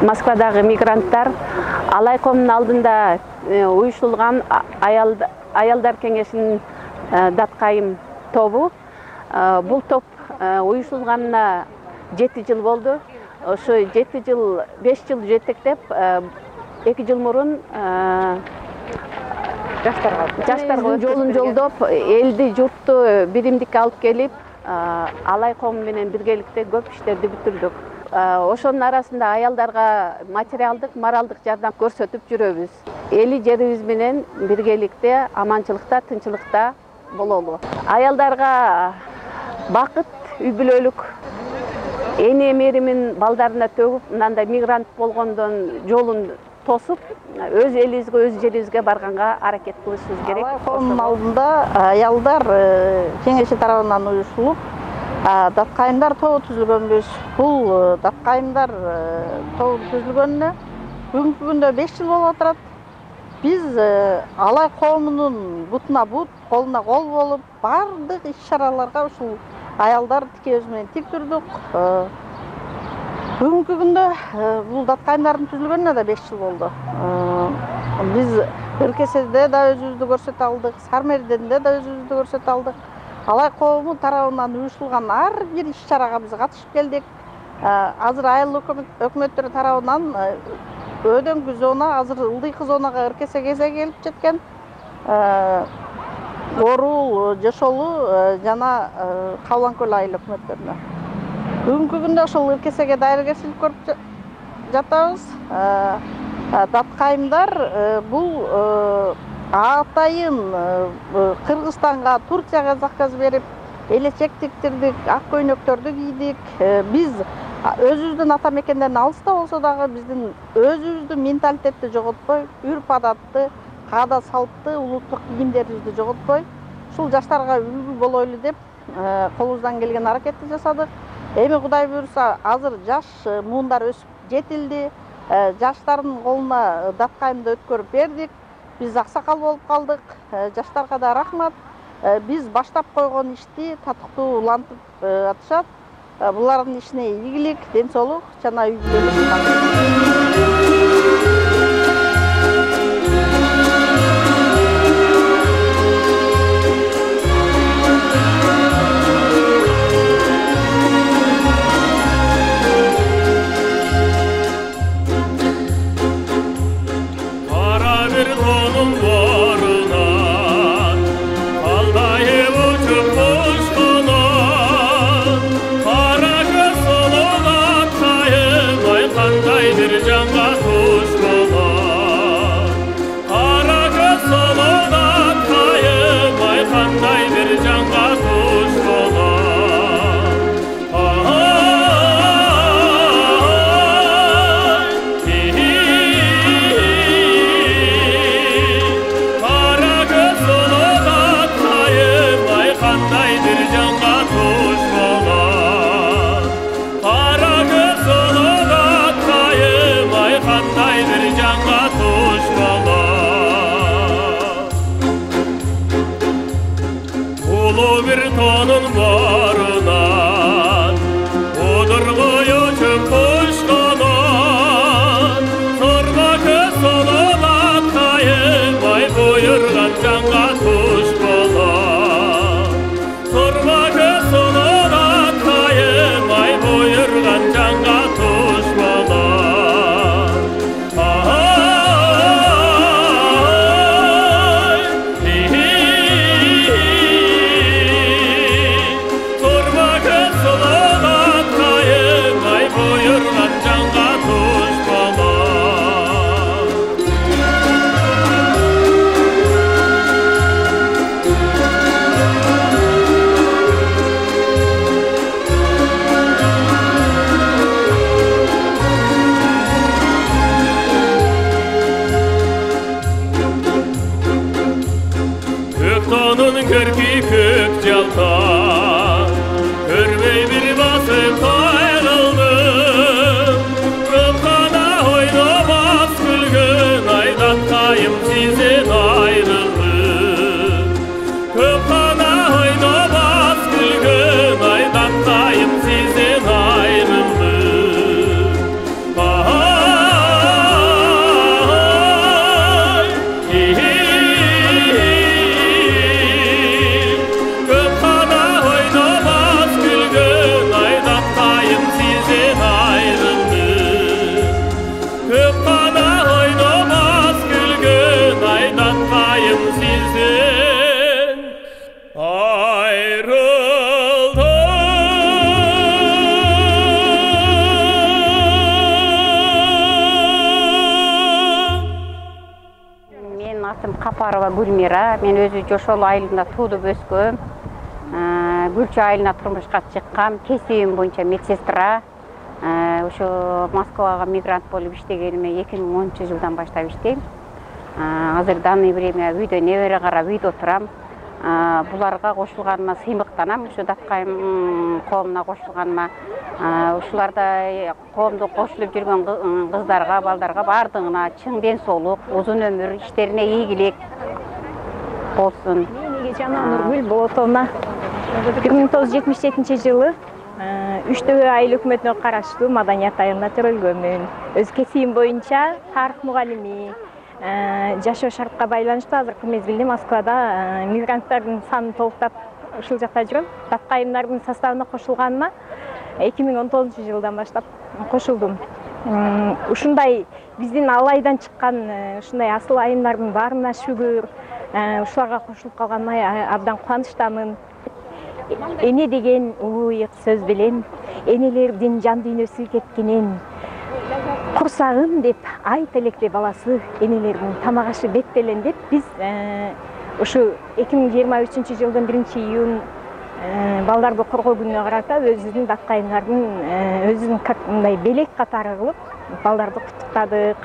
Москвадагы мигранттар Алайкомдун алдында уюштурулган аялдар кеңешинин Даткайым тобу. Бул топ уюштурулганына 7 жыл болду. Ошо 7 жыл, 5 жыл жетектеп, 2 жыл мурун жаштарга жолун жолдоп, элди, журтту биримдикке алып келип, Алайком менен биргеликте көп иштерди бүтүрдүк. Ошонун арасында аялдарга материалдык, моралдык жардам көрсөтүп жүрөбүз. Эли жерибиз менен биргеликте, аманчылыкта, тынчылыкта бололу. Аялдарга бакыт, үй бүлөлүк, эне меримин балдарына төгүп, мынандай мигрант болгондон жолун тосуп, өз элибизге, өз жерибизге барганга аракет кылышыбыз керек. Алайкомдун алдында аялдар кеңеши тарабынан уюштурулуп, Даткайымдар тобу түзүлгөнбүз. Бул Даткайымдар тобу түзүлгөнүнө бүгүнкү күндө 5 жыл болуп атат. Биз Алайкомунун бутуна бут, колуна кол болуп, бардык иш-чараларга ушул аялдар тикебиз менен тик турдук. Бүгүнкү күндө бул Даткайымдардын түзүлгөнүнө да 5 жыл болду. Биз Ыркеседе да өзүбүздү көрсөтө алдык, Сармерденде да өзүбүздү көрсөтө алдык. Алайкому тарабынан уюштурулган ар бир иш-чарага биз катышып келдик. Азыр айыл өкмөттөрү тарабынан өдөңкү зона, азыр ылдыйкы зонага Ыркесе кезе келип жеткен. Орул, Жошолу жана Кабыланкөл айыл өкмөттөрүнө. Бүгүнкү күндө ошол Ыркесеге дайыркерчилик көрүп жатабыз. Даткайымдар бул атайын Кыргызстанга, Турцияга заказ берип, элечек тиктирдик, ак көйнөктөрдү кийдик. Биз өзүбүздүн ата мекендерден алыста болсо дагы биздин өзүбүздүн менталитетти жоготпой, үрп-адатты, каада салпты, улуттук кийимдерибизди жоготпой, ушул жаштарга үлгү болойлу деп колубуздан келген аракетти жасадык. Эми Кудай буйруса, азыр жаш муундар өсүп жетилди. Жаштардын колуна Даткайымды өткөрүп бердик. Биз аксакал болуп калдык. Жаштарга да рахмат. Биз баштап койгон ишти татыктуу улантып атышат. Булардын ишине ийгилик, ден соолук жана үй бүлөлүк. Jangan Капарова Гүлмира. Мен өзү Жошол айылында туудуп өскөм. Гүлчө айылына турмушка чыккам. Кесибим боюнча медсестра. Ошо Москвага мигрант болуп иштегениме 2010-жылдан баштап иштейм. Азыр данный время үйдө небере карап үйдө турам. Буларга кошулганыма сыймыктанам. Ушу Даткайым коомуна кошулганыма. Ушуларда коомдо кошулуп жүргөн кыздарга, балдарга бардыгына чың ден соолук, узун өмүр, иштерине ийгилик болсун. Мен Жана Нургүл Болотовна 1977-жылы Үчтөбө айыл өкмөтүнө караштуу Маданият айылына төрөлгөнмүн. Өз кесибим боюнча тарых мугалими. Жашоо шартка байланыштуу азыркы мезгилде Москвада мигранттардын санын толуктап ушул жакта жүрөм. Даткайымдардын составына кошулганыма 2019-жылдан баштап кошулдум. Ушундай биздин алайдан чыккан ушундай асыл айымдардын баарына шүгүр. Ушуларга кошулуп калганыма абдан кубанычтамын. Эне деген улуу ыйык сөз белен, энелердин жан дүйнөсү кеткенин, курсагым деп айт электе баласы, энелердин тамак ашы беттелен деп биз ушу 2023-жылдын 1-июнь балдарды коргоо күнүнө карата өзүбүздүн даткайымдардын өзүнүн мындай белек катары кылып балдарды куттуктадык.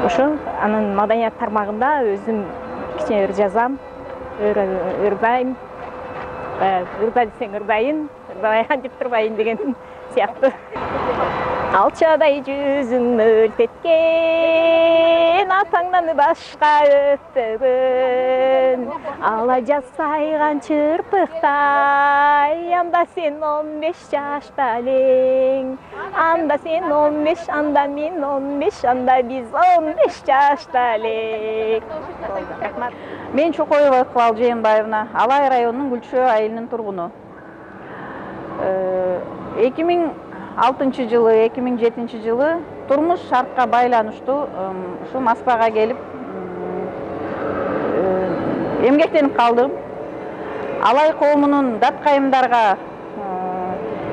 Ошо анан маданият тармагында өзүм кичине бир жазам, ырдайм. Ырда десең ырдайын, ырдабай деп турбайын деген сыяктуу. Алчадай жүзүң мөлтеткен, атаңдан башка өтпөгөн. Ала жасайган чырпыктай, анда сен 15 жашта элең. Анда сен 15, анда мен 15, анда биз 15 жашта элек. Рахмат. Мен Чокоева Ыкбал Жээнбаевна, Алай районунун Гүлчө айылынын тургуну. 2006-жылы, 2007-жылы турмуш шартка байланыштуу ушу Москвага келип эмгектенип калдым. Алай коомунун даткайымдарга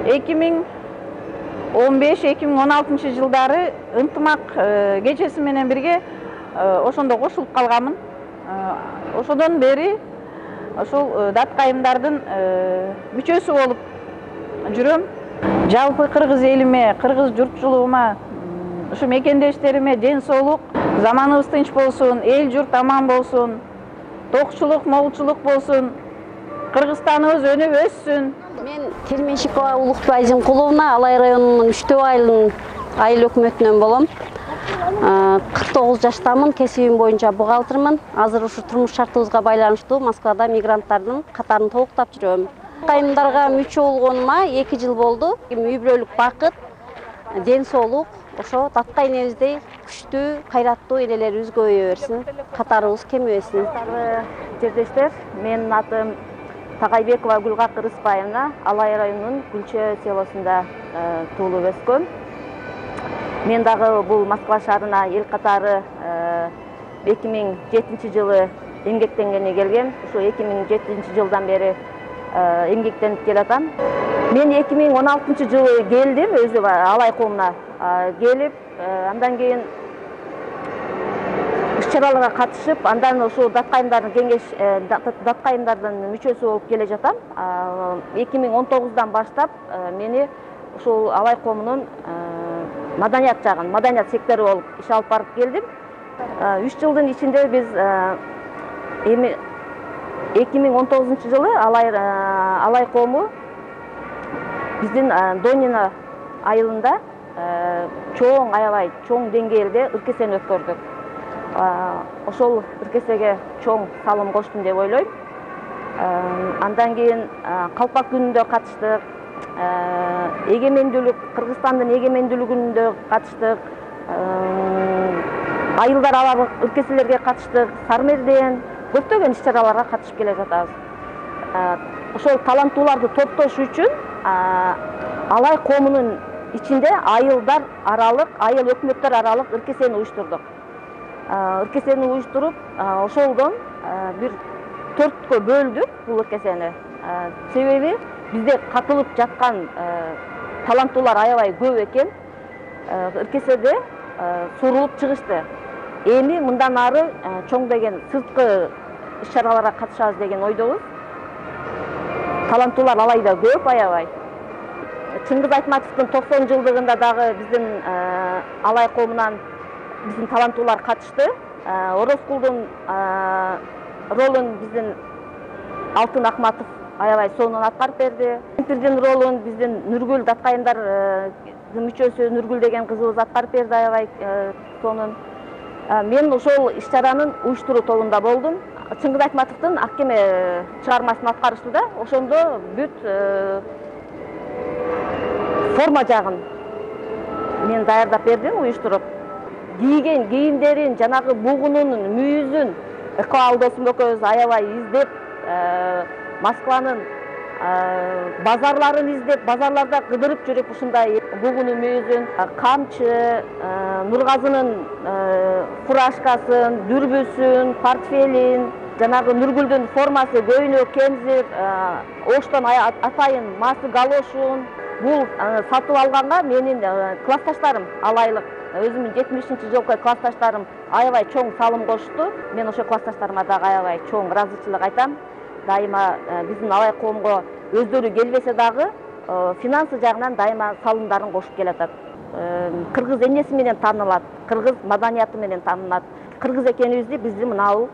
2015-2016 жылдары ынтымак кечеси менен бирге ошондо кошулуп калганмын. Ошодон бери ошол даткайымдардын мүчөсү болуп жүрөм. Жалпы кыргыз элиме, кыргыз журтчулугума, ушу мекендештериме ден соолук, заманыбыз тынч болсун, эл журт аман болсун, токчулук, молчулук болсун, Кыргызстаныбыз өнүп өссүн. Мен Терменшикова Улукбай Жымкуловна, Алай районунун Үчтөбө айылынын айыл өкмөтүнөн болом. 49 жаштамын, кесибим боюнча бухгалтермын. Азыр ушу турмуш шартыбызга байланыштуу Москвада мигранттардын катарын толуктап жүрөм. Кайымдарга мүчө болгонума 2 жыл болду. Үй бүлөлүк бакыт, ден соолук, ошо таткай энебиздей күчтүү, кайраттуу энелерибиз көбөйө берсин, катарыбыз кемебесин. Жердештер, менин атым Тагайбекова Гүлгак Рыспаевна, Алай районунун Гүлчө селосунда туулуп өскөм. Мен дагы бул Москва шаарына эл катары 2007-жылы эмгектенгени келгем. Ушу 2007-жылдан бери эмгектенип келатам. Мен 2016-жылы келдим, өзү Алай коомуна келип, андан кийин иш-чараларга катышып, андан ошол даткайымдардын кеңеш даткайымдардын мүчөсү болуп келе жатам. 2019-дан баштап мени ушул Алай коомунун маданият жагын, маданият сектору болуп иш алып барып келдим. 3 жылдын ичинде биз 2019-жылы Алай коому биздин Донино айылында чоң, аябай чоң деңгээлде ыркесен өткөрдүк. Ошол ыркесеге чоң салым коштум деп ойлойм. Андан кийин Калпак күнүндө катыштык, эгемендүүлүк, Кыргызстандын эгемендүүлүгүндө катыштык, айылдар алабы ыркеселерге катыштык, Сармерден көптөгөн иш-чараларга катышып келе жатабыз. Ошол таланттууларды топтош үчүн Алай коомунун ичинде айылдар аралык, айыл өкмөттөр аралык ыркесени уюштурдук. Ыркесени уюштуруп, ошолдон бир 4кө бөлдүк бул ыркесени. Себеби бизде катылып жаткан таланттуулар аябай көп экен. Ыркеседе сурулуп чыгышты. эми мындан ары чоң деген сырткы иш-чараларга катышабыз деген ойдобуз. Таланттуулар алайда көп аябай. Чыңгыз Айтматовдун 90 жылдыгында дагы биздин алай коомунан биздин таланттуулар катышты. Орозкулдун ролун биздин Алтын Акматов аябай сонун аткарып берди. Кемпирдин ролун биздин Нургүл Даткайындар мүчөсү Нургүл деген кызыбыз аткарып берди аябай сонун. Мен ошол иш-чаранын уюштуруу тобунда болдум. Чыңгыз Айтматовдун Ак кеме чыгармасын аткарышты да, ошондо бүт форма жагын мен даярдап бердим, уюштуруп. Кийген кийимдерин, жанагы бугунун, мүйүзүн Экоал досум экөөбүз аябай издеп, Москванын базарларын издеп, базарларда кыдырып жүрүп ушундай бугуну, мүйүзүн, камчы, Нургазынын фуражкасын, дүрбүсүн, портфелин, жанагы Нургүлдүн формасы, көйнөк, кемзир, оштон атайын масы галошун бул сатып алганга менин классташтарым алайлык өзүмдүн 70 жылкы классташтарым аябай чоң салым кошту. Мен ошо классташтарыма дагы аябай чоң ыраазычылык айтам. Дайыма биздин алай коомго өздөрү келбесе дагы финансы жагынан дайыма салымдарын кошуп келатат. Кыргыз энеси менен таанылат, кыргыз маданияты менен таанылат. Кыргыз экенибизди биздин мынабу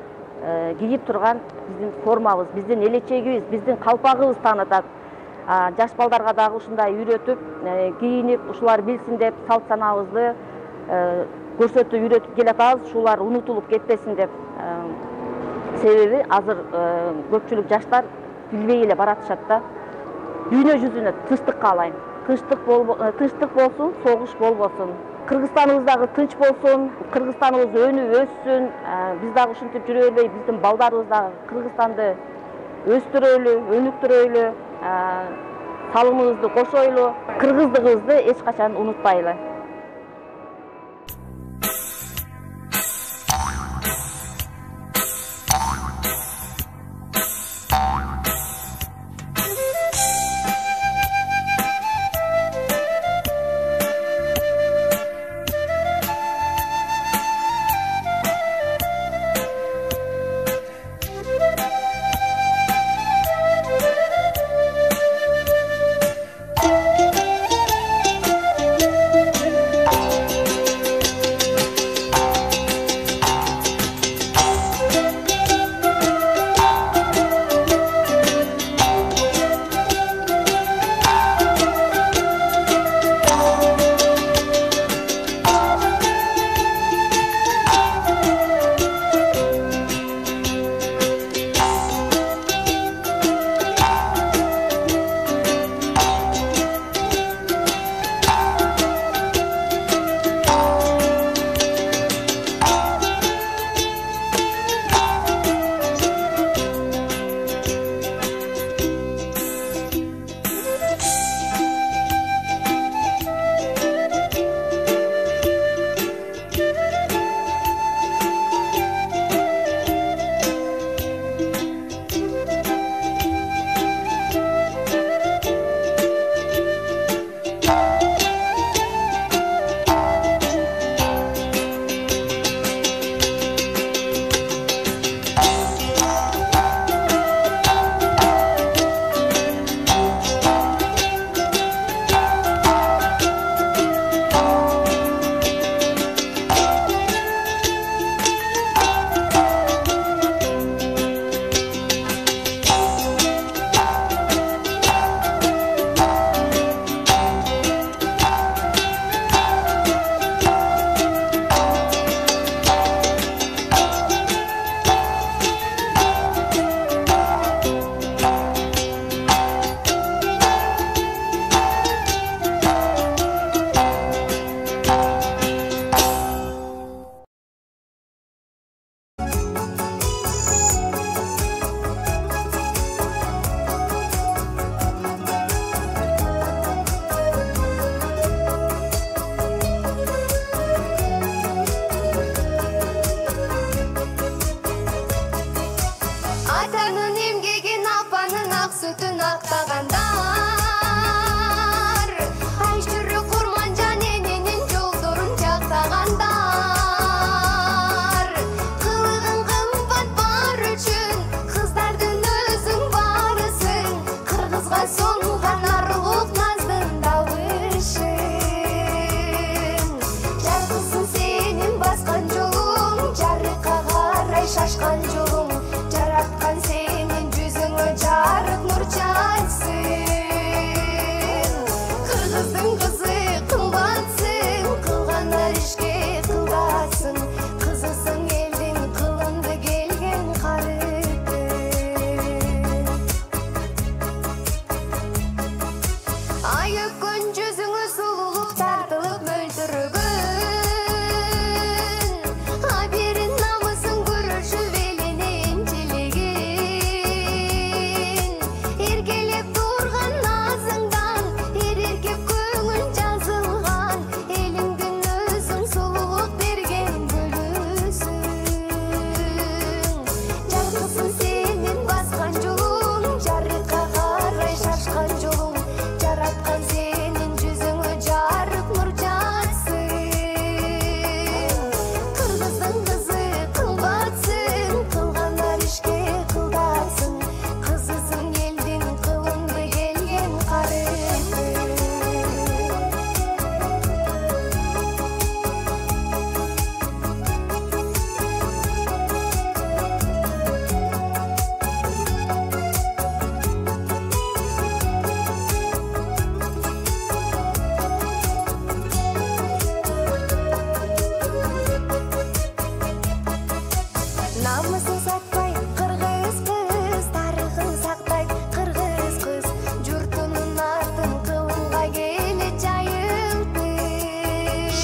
кийип турган биздин формабыз, биздин элечегибиз, биздин калпагыбыз таанытат. Жаш балдарга дагы ушундай үйрөтүп, кийинип, ушулар билсин деп салт санабызды көрсөтүп үйрөтүп келатабыз, ушулар унутулуп кетпесин деп. Себеби азыр көпчүлүк жаштар билбей эле баратышат да. Дүйнө жүзүнө тынчтык каалайм. Тынчтык болсун, согуш болбосун. Кыргызстаныбыздагы тынч болсун, Кыргызстаныбыз өнүп өссүн. Биз дагы ушинтип жүрө бербей, биздин балдарыбыз дагы Кыргызстанды өстүрөлү, өнүктүрөлү, салымыбызды кошойлу, кыргыздыгыбызды эч качан унутпайлы.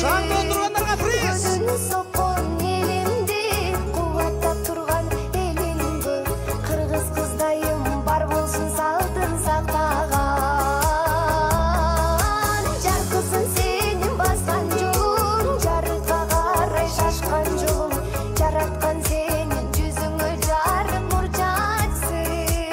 Шаңды отырғандарға приз! Сокон елімді қуаттап тұрған еліңді қырғыз қыздайым бар болсын салтын сақтаған жарқысын сенің басқан жолың жарыққа қарай шашқан жолың жаратқан сенің жүзіңі жарық нұр шашсын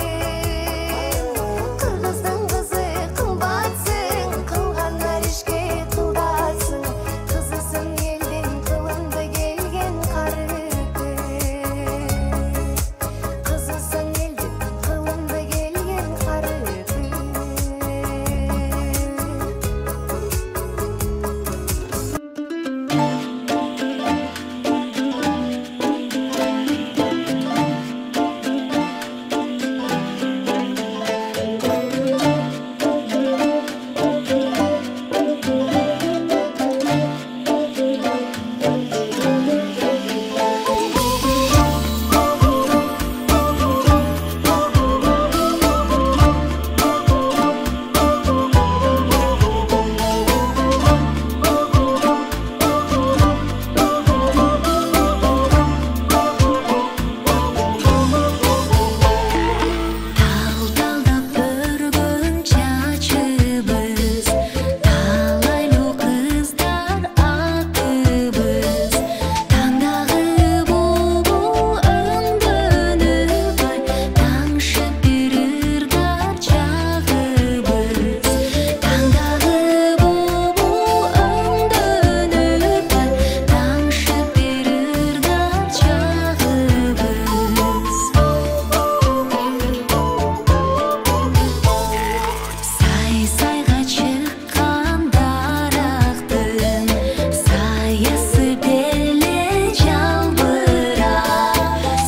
қырғыздың қызы қымбатсың қылғандар ішке қылдасың қызысың елден қылымды келген қарыты қызысың елден қылымды келген қарыты Талдалдап өргөн чачыбыз талайлуу кыздар атыбыз тандагы булбул өңдөнүп ай таңшып бирирдар чагыбыз тандагы булбул өңдөнүп ай таңшып бирирдар чагыбыз Сай-сайға чыққан дарақтың саясы беле жалбыра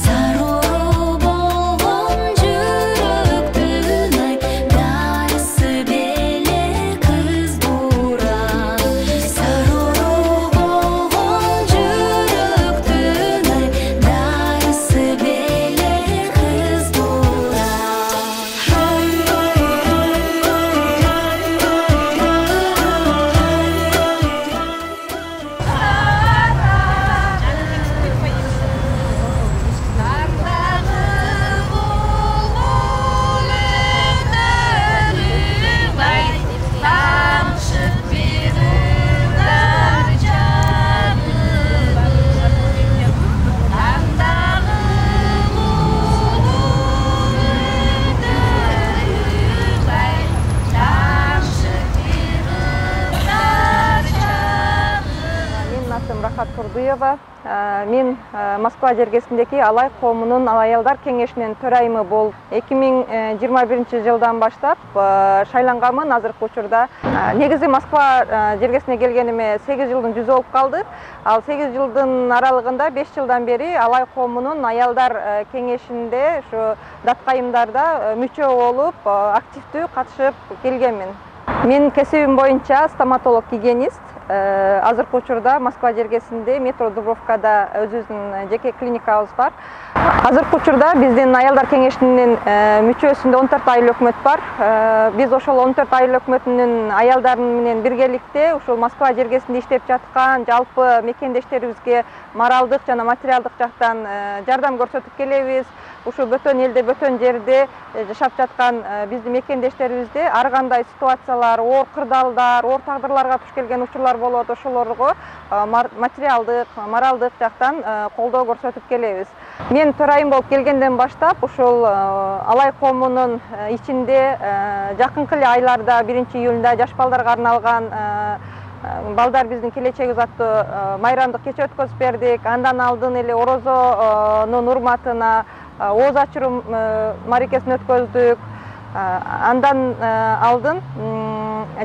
сарору болған жүректің ай дарысы беле қыз бура сарору болған жүректің ай дарысы беле қыз бура Менин атым Рахат Турдуева. Мен Москва жергесиндеги Алай коомунун аялдар кеңешинин төрайымы болуп 2021 жылдан баштап шайланганмын. Азыркы учурда негизи Москва жергесине келгениме 8 жылдын жүзү болуп калды. Ал 8 жылдын аралыгында 5 жылдан бери Алай коомунун аялдар кеңешинде ушу даткайымдарда мүчө болуп активдүү катышып келгенмин. Мен кесибим боюнча стоматолог-гигиенист. Азыркы учурда Москва жергесинде метро Дубровкада өзүбүздүн жеке клиникабыз бар. Азыркы учурда биздин аялдар кеңешинин мүчөсүндө 14 айыл өкмөт бар. Биз ошол 14 айыл өкмөтүнүн аялдары менен биргеликте ушул Москва жергесинде иштеп жаткан жалпы мекендештерибизге моралдык жана материалдык жактан жардам көрсөтүп келебиз. Ушу бөтөн элде, бөтөн жерде жашап жаткан биздин мекендештерибизде ар кандай ситуациялар, оор кырдаалдар, оор тагдырларга туш келген учурлар болот. Ошолорго материалдык, моралдык жактан колдоо көрсөтүп келебиз. Мен төрайым болуп келгенден баштап ушул Алай коомунун ичинде жакынкы эле айларда 1-июлунда жаш балдарга арналган балдар биздин келечегибиз аттуу майрамдык кече өткөзүп бердик. Андан алдын эле орозонун урматына ооз ачыруу маракесин өткөздүк. Андан алдын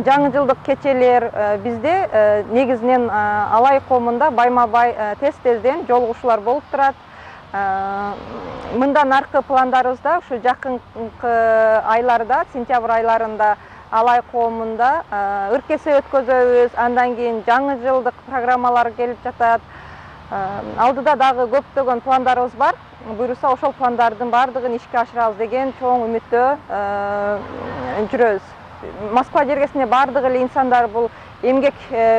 жаңы жылдык кечелер бизде негизинен Алай коомунда байма-бай тез-тезден жолугушуулар болуп турат. Мындан аркы пландарыбызда ушу жакынкы айларда, сентябрь айларында Алай коомунда ыркесе өткөзөбүз. Андан кийин жаңы жылдык программалар келип жатат. Алдыда дагы көптөгөн пландарыбыз бар. Буюрса ошол пландардын бардыгын ишке ашырабыз деген чоң үмүттө жүрөбүз. Москва жергесинде бардык эле инсандар бул эмгек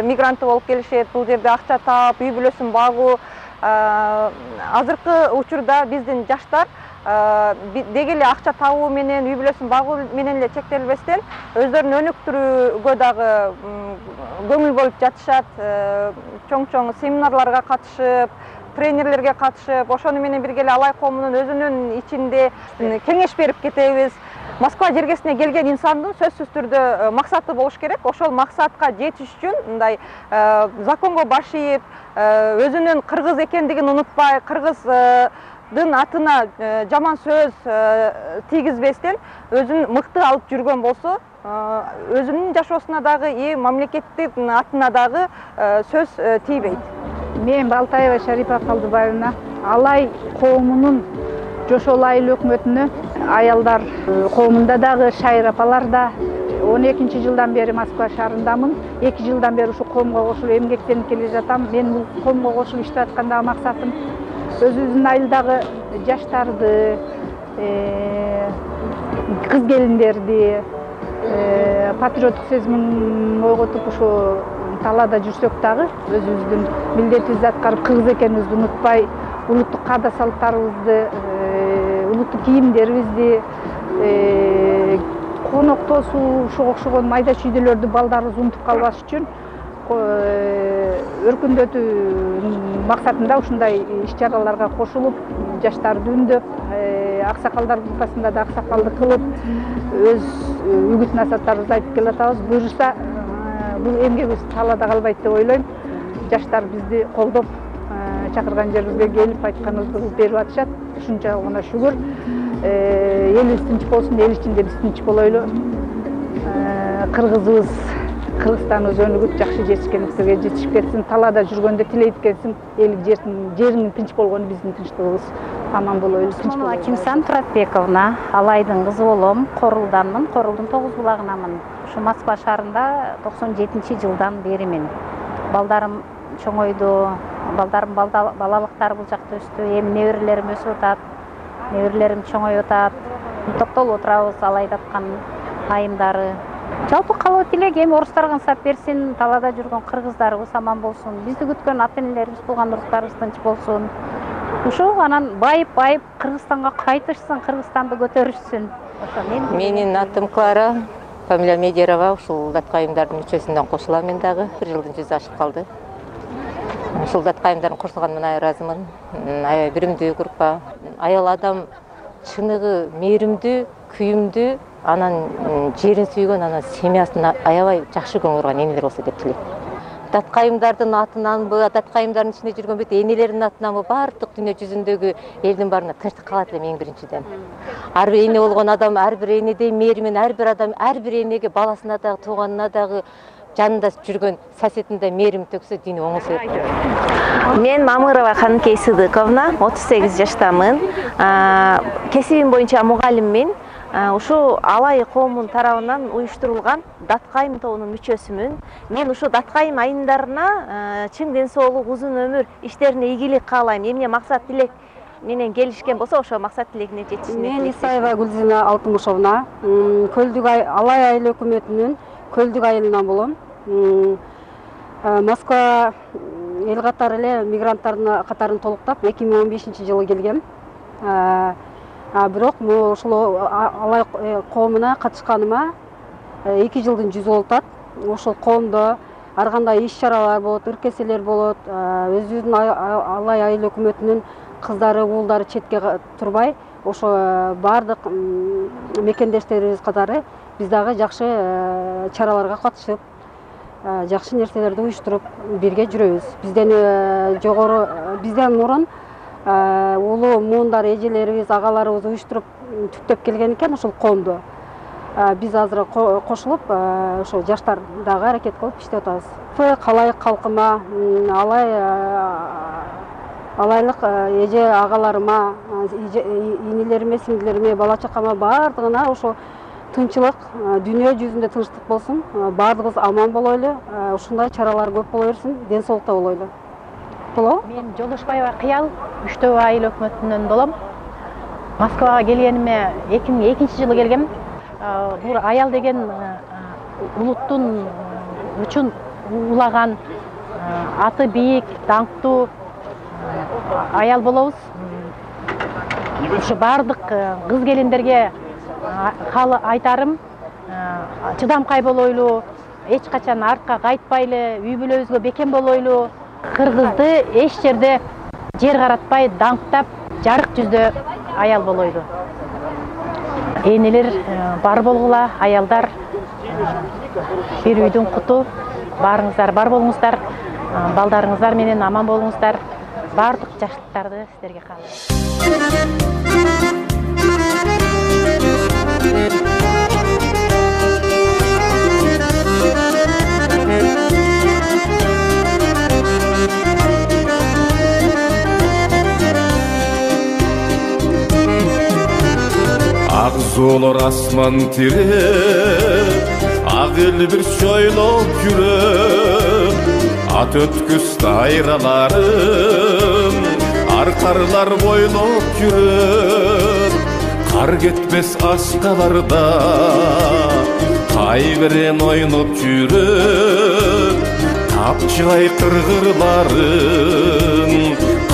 мигранты болуп келишет, бул жерде акча таап, үй бүлөсүн багуу. Азыркы учурда биздин жаштар деги эле акча табуу менен, үй бүлөсүн багуу менен эле чектелбестен, өздөрүн өнүктүрүүгө дагы көңүл бөлүп жатышат. Чоң-чоң семинарларга катышып, тренерлерге катышып, ошону менен бирге эле алай коомунун өзүнүн ичинде кеңеш берип кетебиз. Москва жергесине келген инсандын сөзсүз түрдө максаты болуш керек. Ошол максатка жетиш үчүн мындай законго баш ийип, өзүнүн кыргыз экендигин унутпай, кыргыздын атына жаман сөз тийгизбестен өзүн мыкты алып жүргөн болсо, өзүнүн жашоосуна дагы, мамлекеттин атына дагы сөз тийбейт. Мен Балтаева Шарипа Калдыбаевна алай коомунун Жошол айыл өкмөтүнө, аялдар коомунда дагы, шайыр апалар да 12 жылдан бери Москва шаарындамын. 2 жылдан бери ушу коомго кошулуп эмгектенип келе жатам. Мен бул коомго кошулуп иштеп аткандагы максатым өзүбүздүн айылдагы жаштарды, кыз келиндерди патриоттук сезимин ойготуп, ушу талаада жүрсөк дагы өзүбүздүн милдетибизди аткарып, кыргыз экенибизди унутпай, улуттук каада салттарыбызды, улуттук кийимдерибизди, конок тосуу, ушуга окшогон майда чүйдөлөрдү балдарыбыз унутуп калбаш үчүн өркүндөтүү максатында ушундай иш-чараларга кошулуп, жаштарды үндөп, аксакалдар группасында да аксакалдык кылып, өз үгүт насааттарыбызды айтып келатабыз. Буюрса, бул эмгегибиз талаада калбайт деп ойлойм. Жаштар бизди колдоп, чакырган жерибизге келип, айтканыбызды кылып берип атышат. Ушунчалыгына шүгүр. Элибиз тынч болсун, эл ичинде биз тынч болойлу. Кыргызыбыз, Кыргызстаныбыз өнүгүп, жакшы жетишкендиктерге жетишип кетсин. Талаада жүргөндө тилейт экенсиң, элиң жериңин тынч болгону биздин тынчтыгыбыз. Аман болойлу. Кимсан Туратбековна, алайдын кызы болом, Корулданмын, Корулдун 9 булагынамын. Ушу Москва шаарында 97-жылдан беримин. Балдарым чоңойду, балдарым балалыктары бул жакта өстү. Эми неберелерим өсүп атат, неберелерим чоңоюп атат. Токтолуп отурабыз алайдаткан айымдары. Жалпы калуу тилек эми орустарга ынсап берсин, талаада жүргөн кыргыздарыбыз аман болсун. Бизди күткөн ата-энелерибиз, тууган-уруктарыбыз тынч болсун. Ушу анан байып Кыргызстанга кайтышсын, Кыргызстанды көтөрүшсүн. Менин атым Клара, фамилия Медерова, ушул даткайымдардын мүчөсүнөн кошулам мен дагы. 1 жылдын жүзү ашып калды. Ушул даткайымдардын кошулганына ыраазымын. Аябай биримдүү группа. Аял адам чыныгы мээримдүү, күйүмдүү, анан жерин сүйгөн, анан семьясын аябай жакшы көңүл бурган энелер болсо деп тилейм. Даткайымдардын атынанбы, даткайымдардын ичинде жүргөн бүт энелердин атынанбы, баардык дүйнө жүзүндөгү элдин баарына тынчтык каалат элем эң биринчиден. Ар бир эне болгон адам, ар бир энедей мээримен, ар бир адам, ар бир энеге, баласына дагы, тууганына дагы, жанында жүргөн сосединде мээрим төксө, дүйнө оңолсо өтөт. Мен Мамырова Каныкей Сыдыковна, 38 жаштамын. Кесибим боюнча мугалиммин. Ушу алай коомунун тарабынан уюштурулган даткайым тобунун мүчөсүмүн. Мен ушу даткайым айымдарына чың ден соолук, узун өмүр, иштерине ийгилик каалайм. Эмне максат тилек менен келишкен болсо, ошо максат тилегине жетишин. Мен Исаева Гүлзина Алтынкушовна, Көлдүк алай айыл өкмөтүнүн Көлдүк айылынан болом. Москва эл катары эле мигранттардын катарын толуктап 2015-жылы келгем. Бирок ошол алай коомуна катышканыма 2 жылдын жүзү болуп атат. Ошол коомдо ар кандай иш-чаралар болот, ыркеселер болот. Өзүбүздүн алай айыл өкмөтүнүн кыздары, уулдары четке турбай, ошо баардык мекендештерибиз катары биз дагы жакшы чараларга катышып, жакшы нерселерди уюштуруп бирге жүрөбүз. Бизден мурун улуу муундар, эжелерибиз, агаларыбыз уюштуруп түптөп келген экен ушул коомду. Биз азыр кошулуп, ошо жаштар дагы аракет кылып иштеп атабыз. Калай калкыма, алайлык эже агаларыма, инелериме, сиңдилериме, бала чакама баардыгына ошо тынчылык, дүйнө жүзүндө тынчтык болсун, баардыгыбыз аман болойлу, ушундай чаралар көп боло берсин, ден соолукта болойлу. Мен Жолдошбаева Кыял, Үчтөбө айыл өкмөтүнөн болом. Москвага келгениме 2002-жылы келгем. Бул аял деген улуттун үчүн улаган, аты бийик, даңктуу аял болобуз. Ушу бардык кыз келиндерге айтарым, чыдамкай болойлу, эч качан артка кайтпайлы, үй бүлөбүзгө бекем болойлу. Кыргызды эч жерде жер каратпай, даңктап, жарык жүздө аял болойлу. Энелер бар болгула, аялдар бир үйдүн куту. Барыңыздар, бар болуңуздар, балдарыңыздар менен аман болуңуздар. Бардык жакшылыктарды сиздерге каалайм. Ак золор асман тиреп, ак эл бир шойлоп жүрөп, ат өткүз айраларым, аркарлар бойлоп жүрөп, кар кетпес аскаларда кайберен ойноп жүрөп, тапчыгай кыргырларын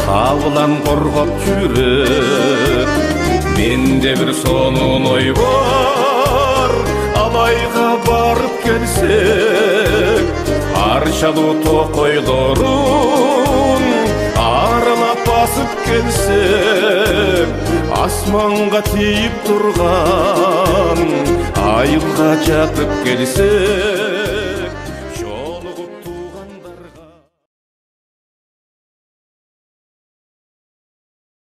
кабылан коргоп жүрөп. Менде бир сонун ой бар, алайга барып келсек, аршалуу токойлорун аралап басып келсек, асманга тийип турган айылга жатып келсек.